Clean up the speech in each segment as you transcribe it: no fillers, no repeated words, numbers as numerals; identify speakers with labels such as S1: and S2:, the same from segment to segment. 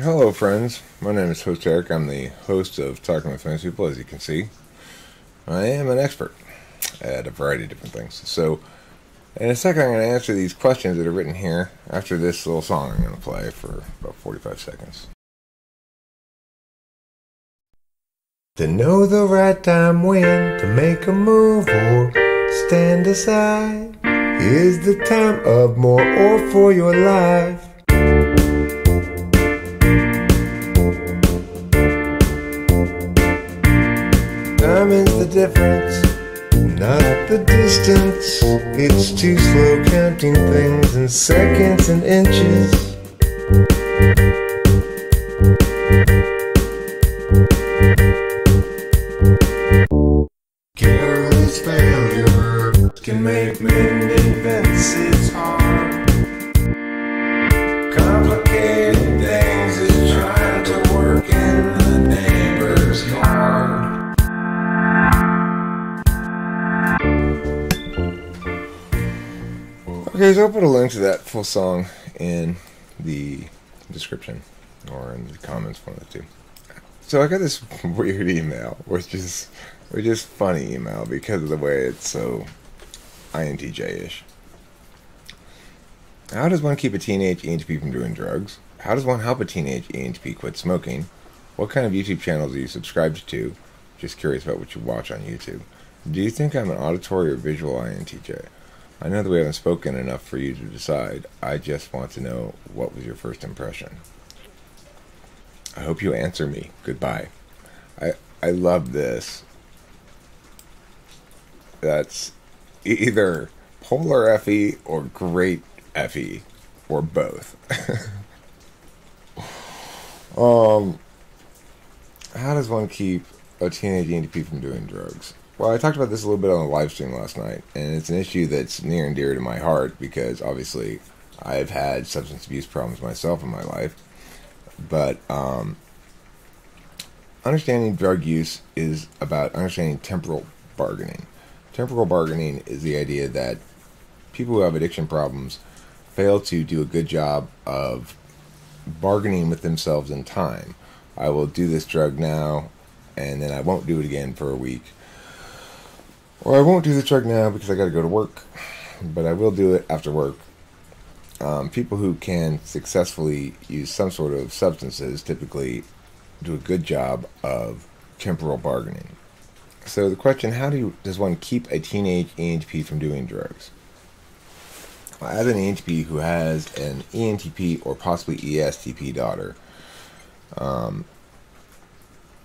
S1: Hello, friends. My name is Host Eric. I'm the host of Talking with Famous People, as you can see. I am an expert at a variety of different things. So, in a second, I'm going to answer these questions that are written here after this little song I'm going to play for about 45 seconds. To know the right time when to make a move or stand aside is the time of more or for your life. Time is the difference, not the distance. It's too slow counting things in seconds and inches. Careless failure can make mending fences it's hard. Complicated things is trying to work in the neighbor's yard. Okay, so I'll put a link to that full song in the description or in the comments, one of the two. So I got this weird email, which is funny email because of the way it's so INTJ-ish. How does one keep a teenage ENTP from doing drugs? How does one help a teenage ENTP quit smoking? What kind of YouTube channels are you subscribed to? Just curious about what you watch on YouTube. Do you think I'm an auditory or visual INTJ? I know that we haven't spoken enough for you to decide. I just want to know, what was your first impression? I hope you answer me. Goodbye. I love this. That's either polar FE or great FE, or both. How does one keep a teenage ENTP from doing drugs? Well, I talked about this a little bit on the live stream last night, and it's an issue that's near and dear to my heart because obviously I've had substance abuse problems myself in my life. But understanding drug use is about understanding temporal bargaining. Temporal bargaining is the idea that people who have addiction problems fail to do a good job of bargaining with themselves in time. I will do this drug now, and then I won't do it again for a week. Or I won't do the drug now because I got to go to work, but I will do it after work. People who can successfully use some sort of substances typically do a good job of temporal bargaining. So the question, does one keep a teenage ENTP from doing drugs? Well, as an ENTP who has an ENTP or possibly ESTP daughter,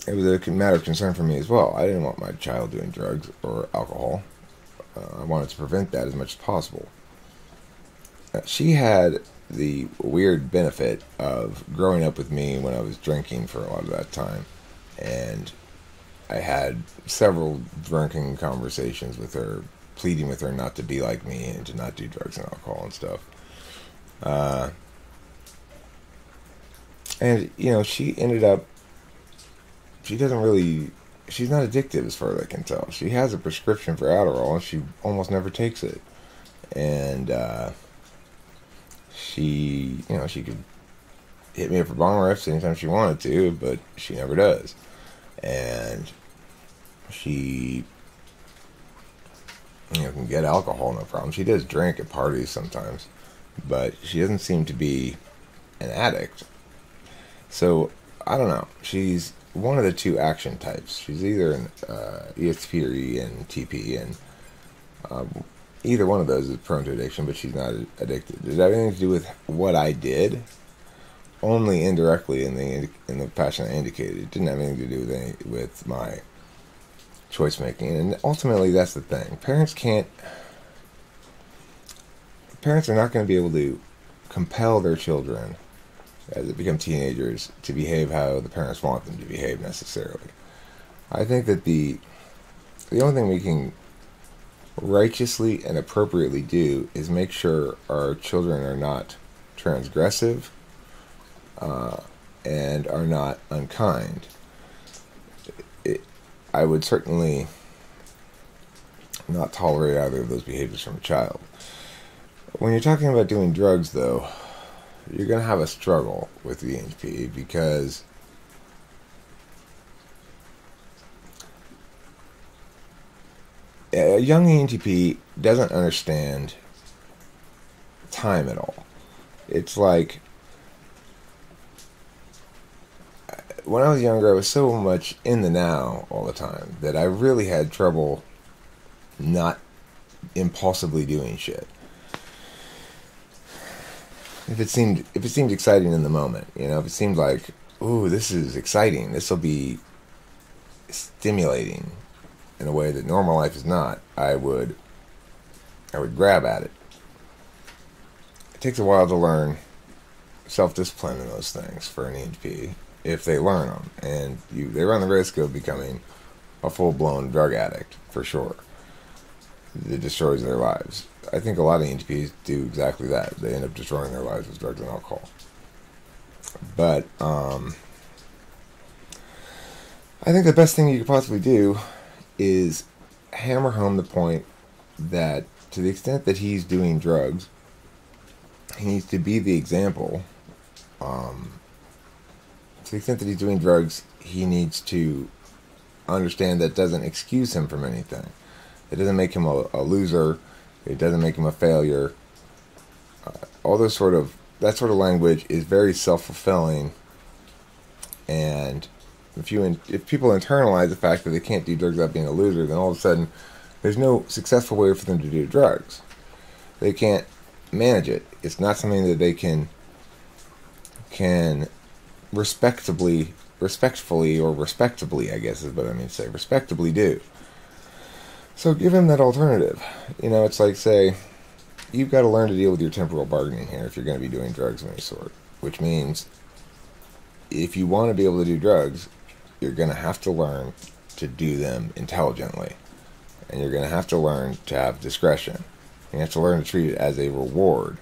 S1: it was a matter of concern for me as well. I didn't want my child doing drugs or alcohol. I wanted to prevent that as much as possible. She had the weird benefit of growing up with me when I was drinking for a lot of that time. And I had several drinking conversations with her, pleading with her not to be like me and to not do drugs and alcohol and stuff. And, she ended up, she's not addictive as far as I can tell. She has a prescription for Adderall and she almost never takes it. And, she could hit me up for bong rips anytime she wanted to, but she never does. And she, can get alcohol, no problem. She does drink at parties sometimes, but she doesn't seem to be an addict. So, I don't know. She's one of the two action types. She's either an ESTP or ENTP, and either one of those is prone to addiction, but she's not addicted. Does that have anything to do with what I did? Only indirectly in the fashion I indicated. It didn't have anything to do with my choice making, and ultimately that's the thing. Parents are not going to be able to compel their children as they become teenagers to behave how the parents want them to behave necessarily. I think that the only thing we can righteously and appropriately do is make sure our children are not transgressive and are not unkind. I would certainly not tolerate either of those behaviors from a child. When you're talking about doing drugs, though, you're going to have a struggle with the ENTP because a young ENTP doesn't understand time at all. It's like, when I was younger, I was so much in the now all the time that I really had trouble not impulsively doing shit. If it seemed exciting in the moment, if it seemed like, ooh, this is exciting, this will be stimulating in a way that normal life is not, I would grab at it. It takes a while to learn self-discipline in those things for an ENTP, if they learn them, and they run the risk of becoming a full-blown drug addict, for sure. It destroys their lives. I think a lot of ENTPs do exactly that. They end up destroying their lives with drugs and alcohol. But I think the best thing you could possibly do is hammer home the point that to the extent that he's doing drugs, he needs to be the example. To the extent that he's doing drugs, he needs to understand that doesn't excuse him from anything. It doesn't make him a loser. It doesn't make him a failure. All that sort of language is very self-fulfilling. And if people internalize the fact that they can't do drugs without being a loser, then all of a sudden there's no successful way for them to do drugs. They can't manage it. It's not something that they can respectfully, I guess is what I mean to say, respectably do. So give him that alternative. It's like, say, you've got to learn to deal with your temporal bargaining here if you're going to be doing drugs of any sort. Which means, if you want to be able to do drugs, you're going to have to learn to do them intelligently. And you're going to have to learn to have discretion. You have to learn to treat it as a reward,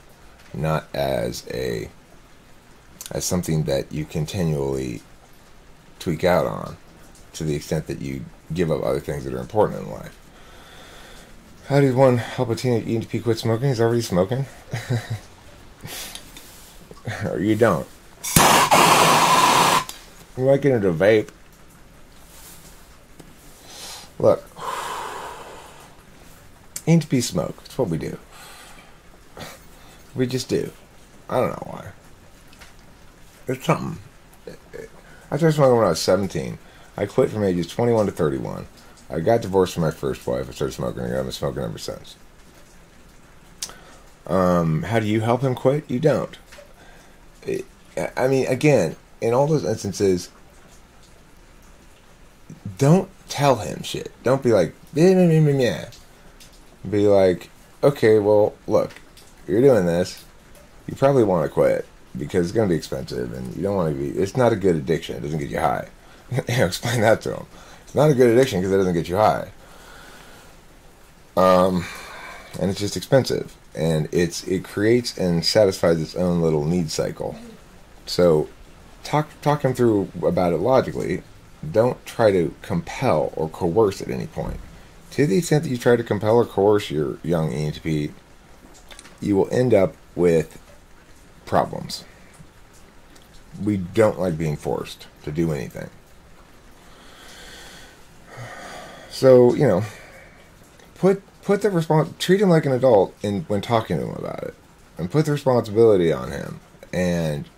S1: not as something that you continually tweak out on, to the extent that you give up other things that are important in life. How does one help a teenage ENTP quit smoking? He's already smoking. Or you don't. You might get into vape. Look, ENTP smoke. It's what we do. We just do. I don't know why. It's something. I started smoking when I was 17. I quit from ages 21 to 31. I got divorced from my first wife. I started smoking again. I've been smoking ever since. How do you help him quit? You don't. Again, in all those instances, don't tell him shit. Don't be like, yeah. Be like, okay, well, look, you're doing this. You probably want to quit because it's going to be expensive, and you don't want to be. It's not a good addiction. It doesn't get you high. Explain that to him. It's not a good addiction because it doesn't get you high. And it's just expensive. And it creates and satisfies its own little need cycle. So talk him through about it logically. Don't try to compel or coerce at any point. To the extent that you try to compel or coerce your young ENTP, you will end up with problems. We don't like being forced to do anything. So, treat him like an adult when talking to him about it. And put the responsibility on him. And,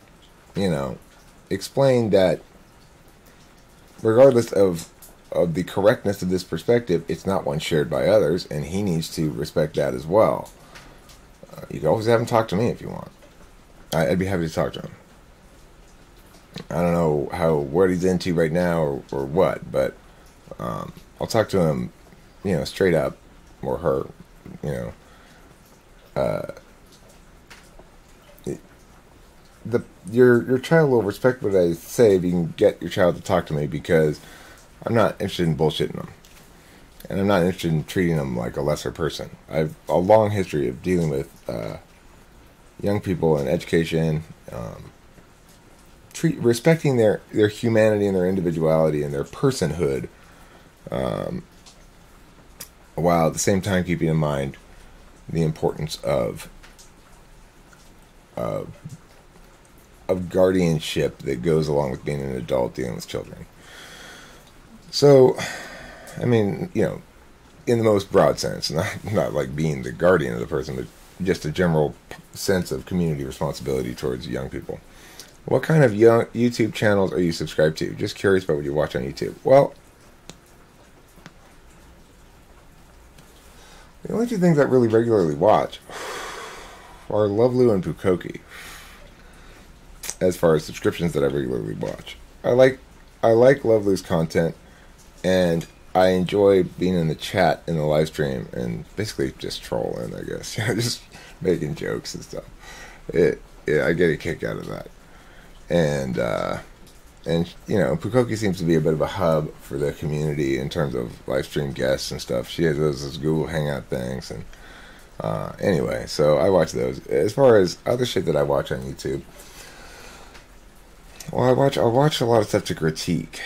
S1: explain that regardless of the correctness of this perspective, it's not one shared by others, and he needs to respect that as well. You can always have him talk to me if you want. I'd be happy to talk to him. I don't know what he's into right now or what, but I'll talk to him, straight up, or her, your child will respect what I say if you can get your child to talk to me, because I'm not interested in bullshitting them. And I'm not interested in treating them like a lesser person. I have a long history of dealing with young people in education, respecting their humanity and their individuality and their personhood, while at the same time keeping in mind the importance of of guardianship that goes along with being an adult dealing with children. So, I mean, in the most broad sense, not like being the guardian of the person, but just a general sense of community responsibility towards young people. What kind of young YouTube channels are you subscribed to? Just curious about what you watch on YouTube. Well, the only two things I really regularly watch are Lovelu and Pukoki. As far as subscriptions that I regularly watch, I like Lovelu's content, and I enjoy being in the chat in the live stream and basically just trolling, I guess. Just making jokes and stuff. I get a kick out of that. And Pukoki seems to be a bit of a hub for the community in terms of live stream guests and stuff. She has those Google Hangout things, and anyway, so I watch those. As far as other shit that I watch on YouTube, well, I watch a lot of stuff to critique.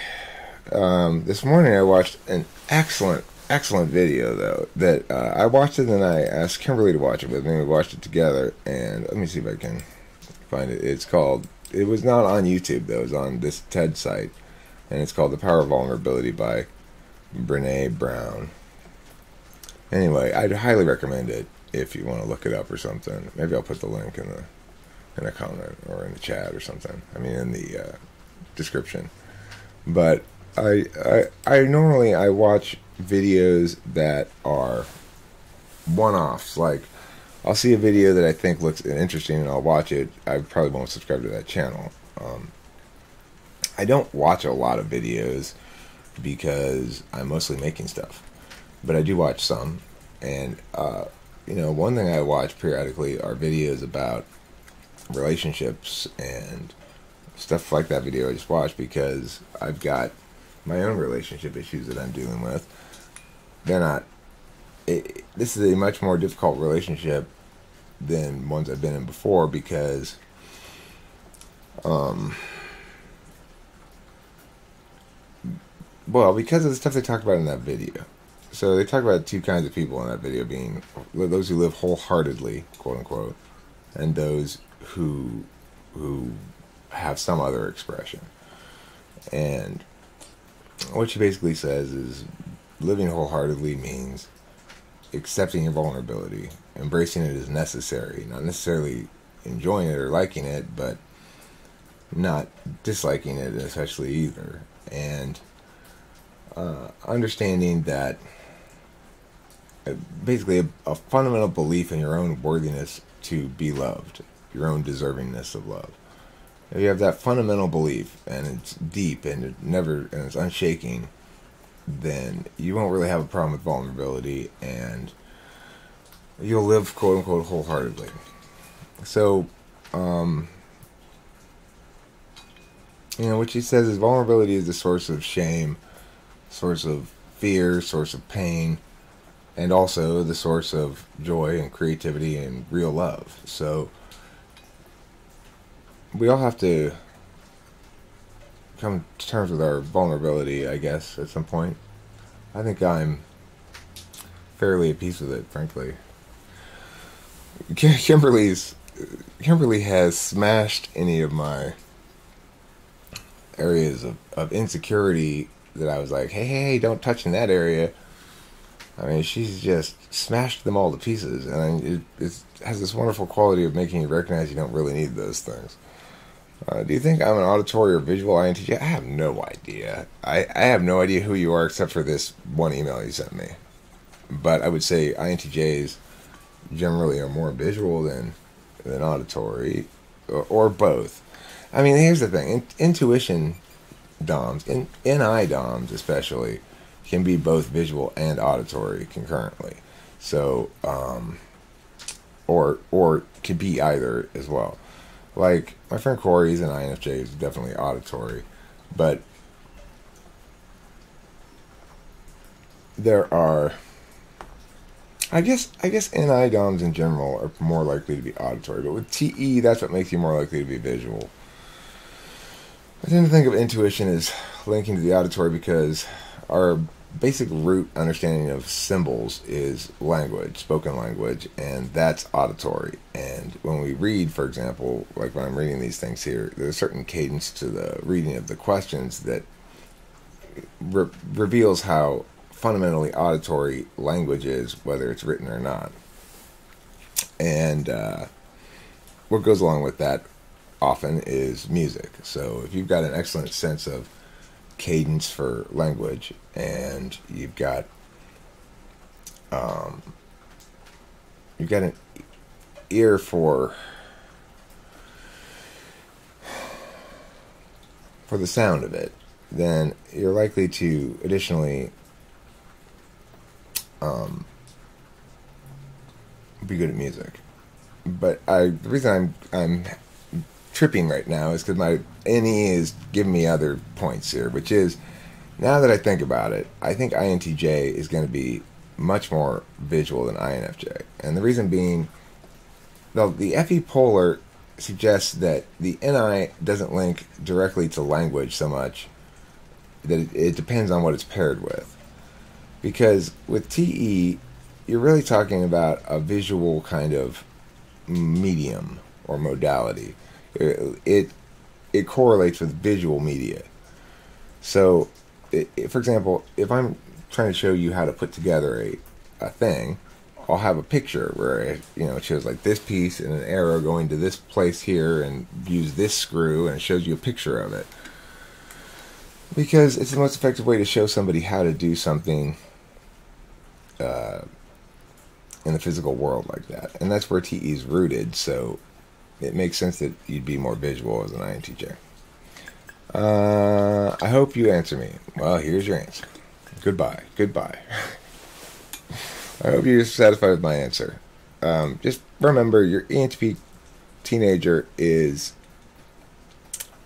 S1: This morning I watched an excellent video, though, that I watched it and I asked Kimberly to watch it with me. We watched it together, and let me see if I can find it. It was not on YouTube, though. It was on this TED site, and it's called The Power of Vulnerability by Brene Brown. Anyway, I'd highly recommend it if you want to look it up or something. Maybe I'll put the link in a comment or in the chat or something. I mean, in the description. But I normally watch videos that are one-offs. Like, I'll see a video that I think looks interesting and I'll watch it. I probably won't subscribe to that channel. I don't watch a lot of videos because I'm mostly making stuff, but I do watch some. And one thing I watch periodically are videos about relationships and stuff like that. Video I just watched because I've got my own relationship issues that I'm dealing with. They're not. This is a much more difficult relationship than ones I've been in before because, because of the stuff they talk about in that video. So they talk about two kinds of people in that video, being those who live wholeheartedly, quote unquote, and those who have some other expression. And what she basically says is living wholeheartedly means accepting your vulnerability, embracing it as necessary, not necessarily enjoying it or liking it, but not disliking it especially either, and understanding that basically a fundamental belief in your own worthiness to be loved, your own deservingness of love. If you have that fundamental belief and it's deep and it's unshaking, then you won't really have a problem with vulnerability, and you'll live, quote unquote, wholeheartedly. So, what she says is vulnerability is the source of shame, source of fear, source of pain, and also the source of joy and creativity and real love. So we all have to come to terms with our vulnerability, I guess, at some point. I think I'm fairly at peace with it, frankly. Kimberly has smashed any of my areas of insecurity that I was like, hey, don't touch in that area. I mean, she's just smashed them all to pieces, and it has this wonderful quality of making you recognize you don't really need those things. Do you think I'm an auditory or visual INTJ? I have no idea. I have no idea who you are except for this one email you sent me. But I would say INTJs generally are more visual than auditory, or both. I mean, here's the thing. Intuition DOMs, NI DOMs especially, can be both visual and auditory concurrently. So, or could be either as well. Like, my friend Corey's an INFJ, is definitely auditory, but there are, I guess NI DOMs in general are more likely to be auditory, but with TE, that's what makes you more likely to be visual. I tend to think of intuition as linking to the auditory because our basic root understanding of symbols is language, spoken language, and that's auditory. And when we read, for example, like when I'm reading these things here, there's a certain cadence to the reading of the questions that reveals how fundamentally auditory language is, whether it's written or not. And what goes along with that often is music. So if you've got an excellent sense of cadence for language, and you've got an ear for the sound of it, then you're likely to additionally be good at music. But the reason I'm tripping right now is because my NE is giving me other points here, which is, now that I think about it, I think INTJ is going to be much more visual than INFJ. And the reason being, the FE polar suggests that the NI doesn't link directly to language so much, that it depends on what it's paired with. Because with TE, you're really talking about a visual kind of medium or modality. It correlates with visual media. So, for example, if I'm trying to show you how to put together a thing, I'll have a picture where it shows like this piece and an arrow going to this place here, and use this screw, and it shows you a picture of it. Because it's the most effective way to show somebody how to do something in the physical world like that. And that's where TE is rooted, so it makes sense that you'd be more visual as an INTJ. I hope you answer me. Well, here's your answer. Goodbye. I hope you're satisfied with my answer. Just remember, your ENTP teenager is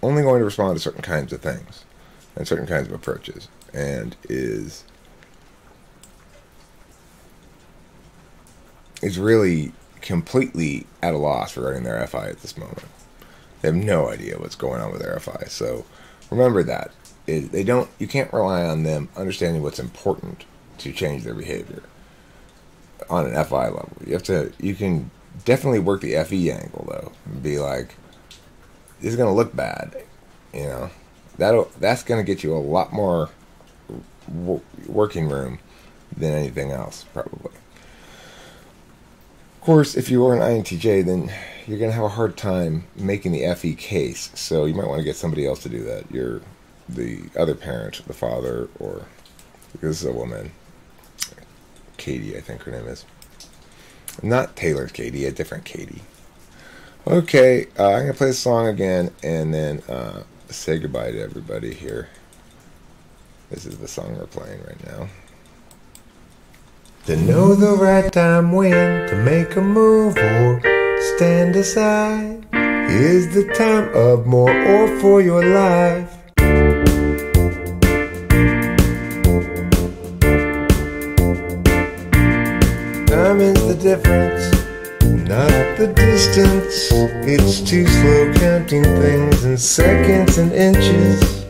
S1: only going to respond to certain kinds of things and certain kinds of approaches, and is really completely at a loss regarding their FI at this moment. They have no idea what's going on with their FI. So remember that. You can't rely on them understanding what's important to change their behavior on an FI level. You can definitely work the FE angle though, and be like, this is going to look bad. That's going to get you a lot more working room than anything else, probably. Of course, if you are an INTJ, then you're going to have a hard time making the FE case, so you might want to get somebody else to do that. The other parent, the father, or, because this is a woman, Katie, I think her name is. Not Taylor Katie, a different Katie. Okay, I'm going to play the song again, and then say goodbye to everybody here. This is the song we're playing right now. To know the right time when to make a move or stand aside. Is the time of more or for your life. Time is the difference, not the distance. It's too slow counting things in seconds and inches.